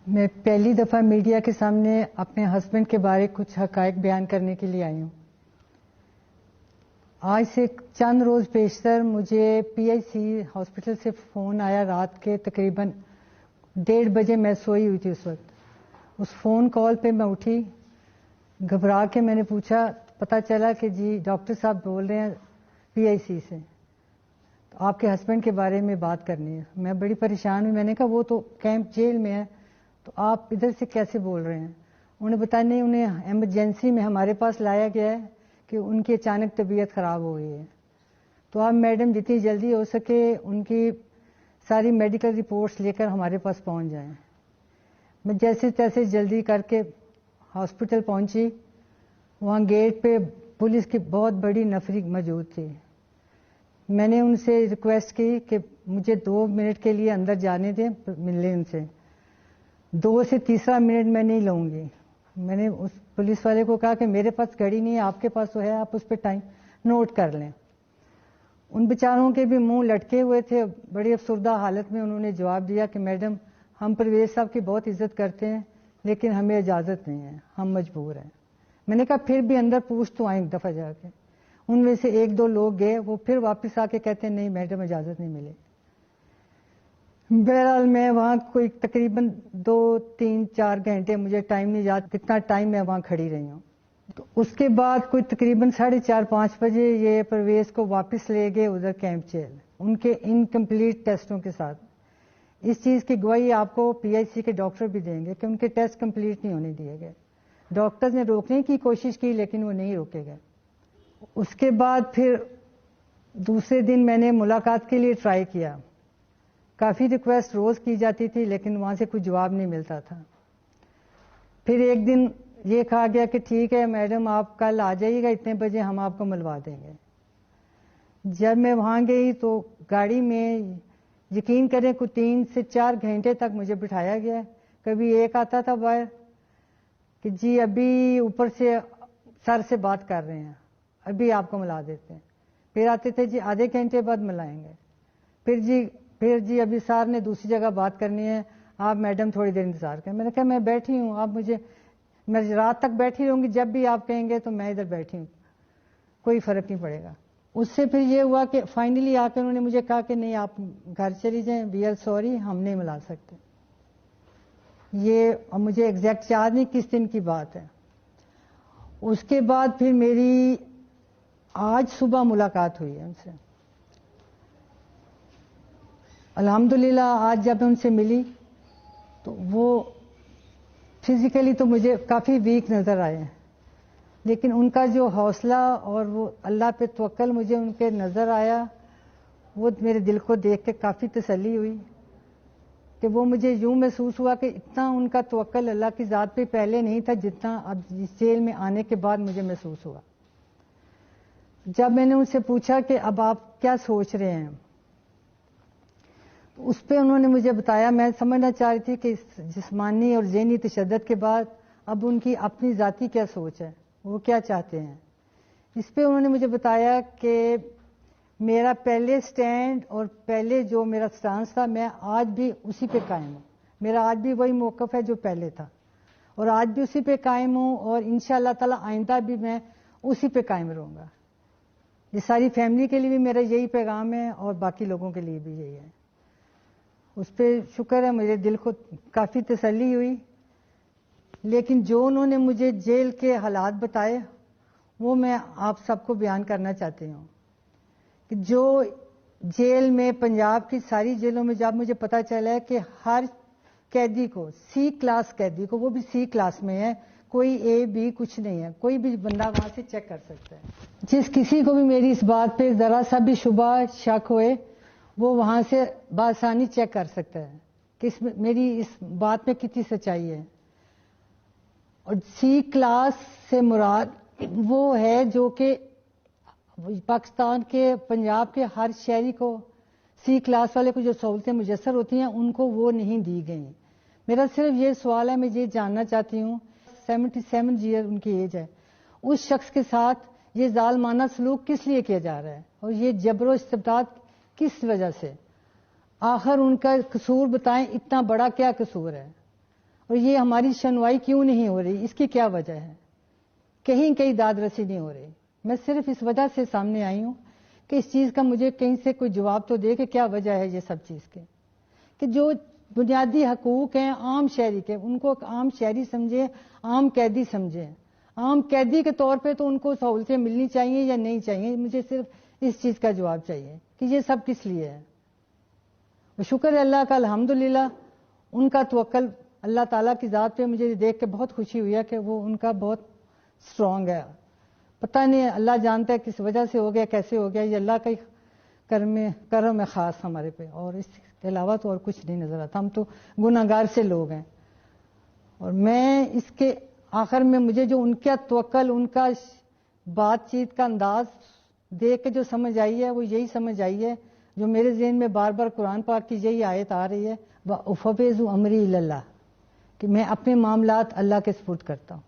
میں پہلی دفعہ میڈیا کے سامنے اپنے ہسبینڈ کے بارے کچھ حقائق بیان کرنے کے لیے آئی ہوں۔ آج سے چند روز پیشتر مجھے پی آئی سی ہاسپٹل سے فون آیا، رات کے تقریباً 1:30 بجے میں سوئی ہوئی تھی اس وقت۔ اس فون کال پہ میں اٹھی، گھبرا کے میں نے پوچھا، پتا چلا کہ جی ڈاکٹر صاحب بول رہے ہیں پی آئی سی سے، تو آپ کے ہسبینڈ کے بارے میں بات کرنی ہے۔ میں بڑی پریشان ہوئی، میں نے کہا وہ تو کیمپ جیل میں ہے، تو آپ ادھر سے کیسے بول رہے ہیں؟ انہوں نے بتایا نہیں، انہیں ایمرجنسی میں ہمارے پاس لایا گیا ہے کہ ان کی اچانک طبیعت خراب ہو گئی ہے، تو آپ میڈم جتنی جلدی ہو سکے ان کی ساری میڈیکل رپورٹس لے کر ہمارے پاس پہنچ جائیں۔ میں جیسے تیسے جلدی کر کے ہاسپٹل پہنچی۔ وہاں گیٹ پہ پولیس کی بہت بڑی نفری موجود تھی۔ میں نے ان سے ریکویسٹ کی کہ مجھے 2 منٹ کے لیے اندر جانے دیں، ملنے ان سے۔ 2 سے تیسرا منٹ میں نہیں لوں گی۔ میں نے اس پولیس والے کو کہا کہ میرے پاس گھڑی نہیں ہے، آپ کے پاس تو ہے، آپ اس پہ ٹائم نوٹ کر لیں۔ ان بیچاروں کے بھی منہ لٹکے ہوئے تھے، بڑی افسردہ حالت میں انہوں نے جواب دیا کہ میڈم ہم پرویز صاحب کی بہت عزت کرتے ہیں لیکن ہمیں اجازت نہیں ہے، ہم مجبور ہیں۔ میں نے کہا پھر بھی اندر پوچھ تو آئیں ایک دفعہ جا کے۔ ان میں سے 1-2 لوگ گئے، وہ پھر واپس آ کے کہتے ہیں نہیں میڈم اجازت نہیں ملی۔ بہرحال میں وہاں کوئی تقریباً 2-3-4 گھنٹے، مجھے ٹائم نہیں یاد کتنا ٹائم میں وہاں کھڑی رہی ہوں۔ تو اس کے بعد کوئی تقریباً 4:30-5 بجے یہ پرویز کو واپس لے گئے ادھر کیمپ جیل، ان کے انکمپلیٹ ٹیسٹوں کے ساتھ۔ اس چیز کی گواہی آپ کو پی آئی سی کے ڈاکٹر بھی دیں گے کہ ان کے ٹیسٹ کمپلیٹ نہیں ہونے دیے گئے۔ ڈاکٹرز نے روکنے کی کوشش کی لیکن وہ نہیں روکے گئے۔ اس کے بعد پھر دوسرے دن میں نے ملاقات کے لیے ٹرائی کیا، کافی ریکویسٹ روز کی جاتی تھی لیکن وہاں سے کوئی جواب نہیں ملتا تھا۔ پھر ایک دن یہ کہا گیا کہ ٹھیک ہے میڈم آپ کل آ جائیے گا اتنے بجے، ہم آپ کو ملوا دیں گے۔ جب میں وہاں گئی تو گاڑی میں یقین کریں کوئی 3 سے 4 گھنٹے تک مجھے بٹھایا گیا۔ کبھی ایک آتا تھا باہر کہ جی ابھی اوپر سے سر سے بات کر رہے ہیں، ابھی آپ کو ملا دیتے ہیں۔ پھر آتے تھے جی آدھے گھنٹے بعد ملائیں گے۔ پھر جی ابھی سر نے دوسری جگہ بات کرنی ہے، آپ میڈم تھوڑی دیر انتظار کریں۔ میں نے کہا میں بیٹھی ہوں، آپ میں رات تک بیٹھی رہوں گی، جب بھی آپ کہیں گے تو میں ادھر بیٹھی ہوں، کوئی فرق نہیں پڑے گا۔ اس سے پھر یہ ہوا کہ فائنلی آ کے انہوں نے مجھے کہا کہ نہیں آپ گھر چلی جائیں، وی آر سوری، ہم نہیں ملا سکتے۔ یہ مجھے ایگزیکٹ یاد نہیں کس دن کی بات ہے۔ اس کے بعد پھر میری آج صبح ملاقات ہوئی ہے ان سے۔ الحمدللہ آج جب میں ان سے ملی تو وہ فزیکلی تو مجھے کافی ویک نظر آئے ہیں، لیکن ان کا جو حوصلہ اور وہ اللہ پہ توکل مجھے ان کے نظر آیا، وہ میرے دل کو دیکھ کے کافی تسلی ہوئی کہ وہ مجھے یوں محسوس ہوا کہ اتنا ان کا توکل اللہ کی ذات پہ پہلے نہیں تھا جتنا اب اس جیل میں آنے کے بعد مجھے محسوس ہوا۔ جب میں نے ان سے پوچھا کہ اب آپ کیا سوچ رہے ہیں، اس پہ انہوں نے مجھے بتایا، میں سمجھنا چاہ رہی تھی کہ اس جسمانی اور ذہنی تشدد کے بعد اب ان کی اپنی ذاتی کیا سوچ ہے، وہ کیا چاہتے ہیں۔ اس پہ انہوں نے مجھے بتایا کہ میرا پہلے سٹینڈ اور پہلے جو میرا سٹانس تھا میں آج بھی اسی پہ قائم ہوں، میرا آج بھی وہی موقف ہے جو پہلے تھا، اور آج بھی اسی پہ قائم ہوں، اور انشاءاللہ تعالی آئندہ بھی میں اسی پہ قائم رہوں گا۔ یہ ساری فیملی کے لیے بھی میرا یہی پیغام ہے اور باقی لوگوں کے لیے بھی یہی ہے۔ اس پہ شکر ہے، میرے دل کو کافی تسلی ہوئی۔ لیکن جو انہوں نے مجھے جیل کے حالات بتائے وہ میں آپ سب کو بیان کرنا چاہتی ہوں کہ جو جیل میں، پنجاب کی ساری جیلوں میں جب مجھے پتا چلا ہے کہ ہر قیدی کو، سی کلاس قیدی کو، وہ بھی سی کلاس میں ہے، کوئی اے بی کچھ نہیں ہے، کوئی بھی بندہ وہاں سے چیک کر سکتا ہے۔ جس کسی کو بھی میری اس بات پہ ذرا سا بھی شبہ شک ہوئے وہ وہاں سے بآسانی چیک کر سکتا ہے کہ میری اس بات میں کتنی سچائی ہے۔ اور سی کلاس سے مراد وہ ہے جو کہ پاکستان کے، پنجاب کے ہر شہری کو، سی کلاس والے کو جو سہولتیں میسر ہوتی ہیں ان کو وہ نہیں دی گئی۔ میرا صرف یہ سوال ہے، میں یہ جاننا چاہتی ہوں، 77 ایئر ان کی ایج ہے، اس شخص کے ساتھ یہ ظالمانہ سلوک کس لیے کیا جا رہا ہے اور یہ جبر و استبداد کس وجہ سے؟ آخر ان کا قصور بتائیں، اتنا بڑا کیا قصور ہے؟ اور یہ ہماری سنوائی کیوں نہیں ہو رہی، اس کی کیا وجہ ہے؟ کہیں داد رسی نہیں ہو رہی. میں صرف اس وجہ سے سامنے آئی ہوں کہ اس چیز کا مجھے کہیں سے کوئی جواب تو دے کہ کیا وجہ ہے یہ سب چیز کے، کہ جو بنیادی حقوق ہیں عام شہری کے، ان کو عام شہری سمجھے، عام قیدی سمجھے. عام قیدی کے طور پہ تو ان کو سہولتیں ملنی چاہیے یا نہیں چاہیے؟ مجھے صرف اس چیز کا جواب چاہیے کہ یہ سب کس لیے ہے. شکر ہے اللہ کا، الحمدللہ ان کا توکل اللہ تعالیٰ کی ذات پہ مجھے دیکھ کے بہت خوشی ہوئی ہے کہ وہ ان کا بہت سٹرونگ ہے. پتہ نہیں اللہ جانتا ہے کس وجہ سے ہو گیا، کیسے ہو گیا، یہ اللہ کا ہی کرم ہے خاص ہمارے پہ، اور اس کے علاوہ تو اور کچھ نہیں نظر آتا. ہم تو گناہگار سے لوگ ہیں. اور میں اس کے آخر میں مجھے جو ان کا توکل، ان کا بات چیت کا انداز دیکھ کے جو سمجھ آئی ہے وہ یہی سمجھ آئی ہے جو میرے ذہن میں بار بار قرآن پاک کی یہی آیت آ رہی ہے، وَأُفَوِّضُ أَمْرِي إِلَى اللَّهِ، کہ میں اپنے معاملات اللہ کے سپرد کرتا ہوں.